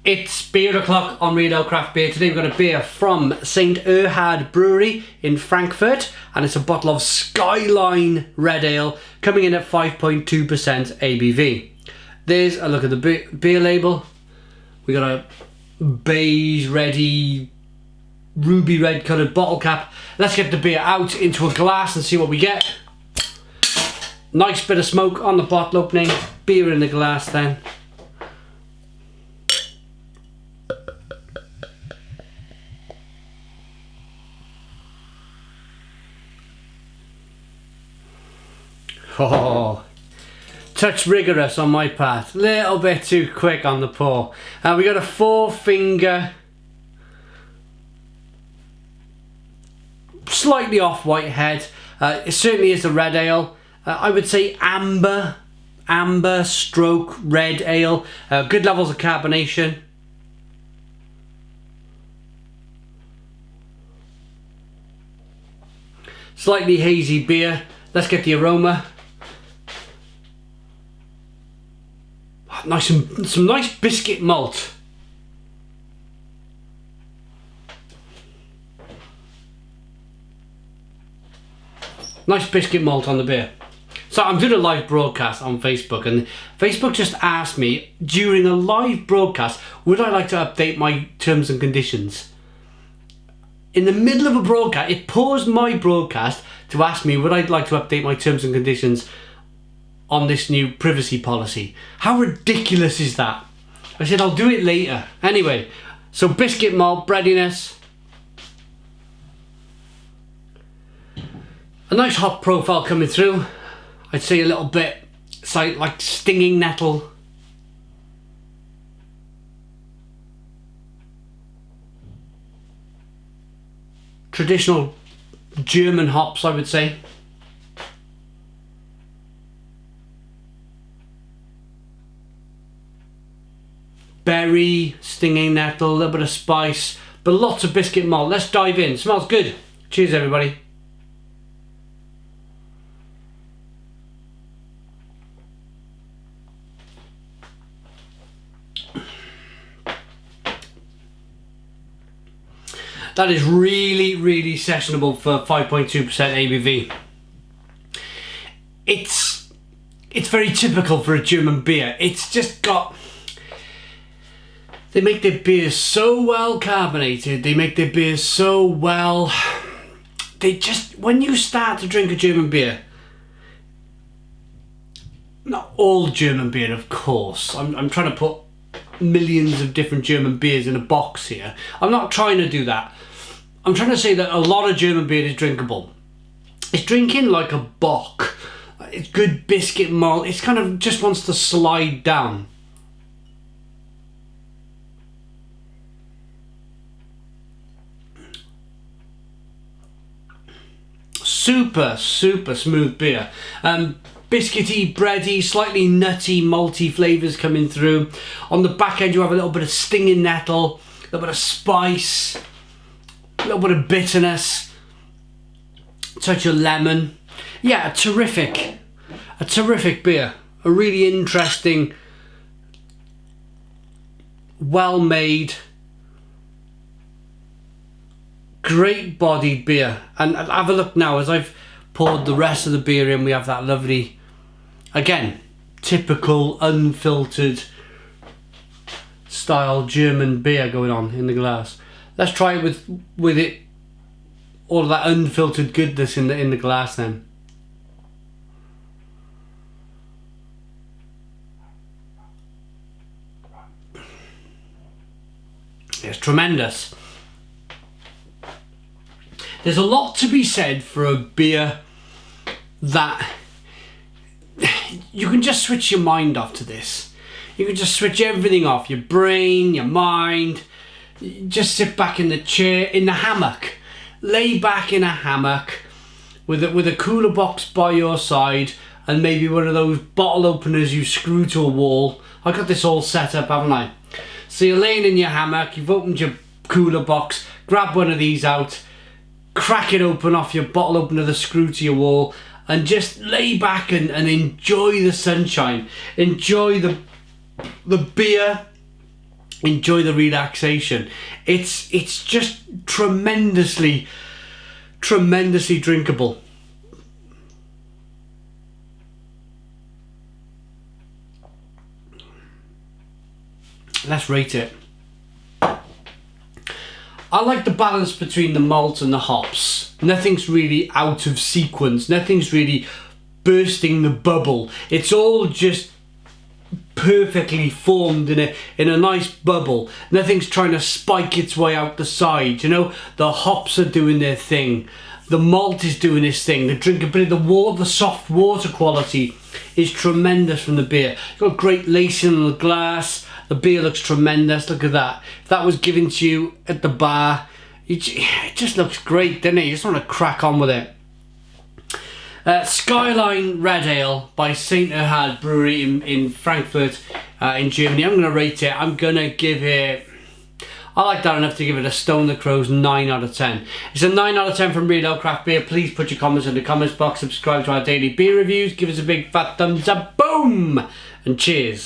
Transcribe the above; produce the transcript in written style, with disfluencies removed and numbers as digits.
It's beer o'clock on Real Craft Beer. Today we've got a beer from St. Erhard Brewery in Frankfurt, and it's a bottle of Skyline Red Ale coming in at 5.2% ABV. There's a look at the beer label. We got a beige, ready, ruby red coloured bottle cap. Let's get the beer out into a glass and see what we get. Nice bit of smoke on the bottle opening. Beer in the glass then. Oh, touch rigorous on my part. Little bit too quick on the pour. We got a 4-finger, slightly off-white head. It certainly is a red ale. I would say amber stroke red ale. Good levels of carbonation. Slightly hazy beer. Let's get the aroma. Nice, some nice biscuit malt. Nice biscuit malt on the beer. So I'm doing a live broadcast on Facebook, and Facebook just asked me during a live broadcast, would I like to update my terms and conditions? In the middle of a broadcast, it paused my broadcast to ask me would I like to update my terms and conditions on this new privacy policy. How ridiculous is that? I said I'll do it later. Anyway, so biscuit malt, breadiness. A nice hop profile coming through. I'd say a little bit like stinging nettle. Traditional German hops, I would say. Berry, stinging nettle, a little bit of spice, but lots of biscuit malt. Let's dive in. Smells good. Cheers, everybody. That is really, really sessionable for 5.2% ABV. It's very typical for a German beer. It's just got... They make their beers so well carbonated. They make their beers so well... They just... When you start to drink a German beer... Not all German beer, of course. I'm trying to put millions of different German beers in a box here. I'm not trying to do that. I'm trying to say that a lot of German beer is drinkable. It's drinking like a bock. It's good biscuit malt. It's kind of just wants to slide down. Super smooth beer. Biscuity, bready, slightly nutty, malty flavours coming through. On the back end you have a little bit of stinging nettle, a little bit of spice, a little bit of bitterness, touch of lemon. Yeah, a terrific beer. A really interesting, well-made, great bodied beer. And have a look now as I've poured the rest of the beer in. We have that lovely, again, typical unfiltered style German beer going on in the glass. Let's try it with it, all of that unfiltered goodness in the glass then. It's tremendous. There's a lot to be said for a beer that you can just switch your mind off to this. You can just switch everything off, your brain, your mind. Just sit back in the chair, in the hammock. Lay back in a hammock with a cooler box by your side and maybe one of those bottle openers you screw to a wall. I got this all set up, haven't I? So you're laying in your hammock, you've opened your cooler box, grab one of these out, crack it open off your bottle opener, the screw to your wall, and just lay back and enjoy the sunshine. Enjoy the beer enjoy the relaxation. It's just tremendously drinkable. Let's rate it. I like the balance between the malt and the hops. Nothing's really out of sequence. Nothing's really bursting the bubble. It's all just perfectly formed in a nice bubble. Nothing's trying to spike its way out the side. You know, the hops are doing their thing. The malt is doing its thing. The drinkability, the soft water quality is tremendous from the beer. You've got great lacing on the glass. The beer looks tremendous. Look at that. If that was given to you at the bar, it just looks great, doesn't it? You just want to crack on with it. Skyline Red Ale by St. Erhard Brewery in Frankfurt in Germany. I'm going to rate it. I'm going to give it... I like that enough to give it a Stone the Crows 9 out of 10. It's a 9 out of 10 from Real Ale Craft Beer. Please put your comments in the comments box. Subscribe to our daily beer reviews. Give us a big fat thumbs up. Boom! And cheers.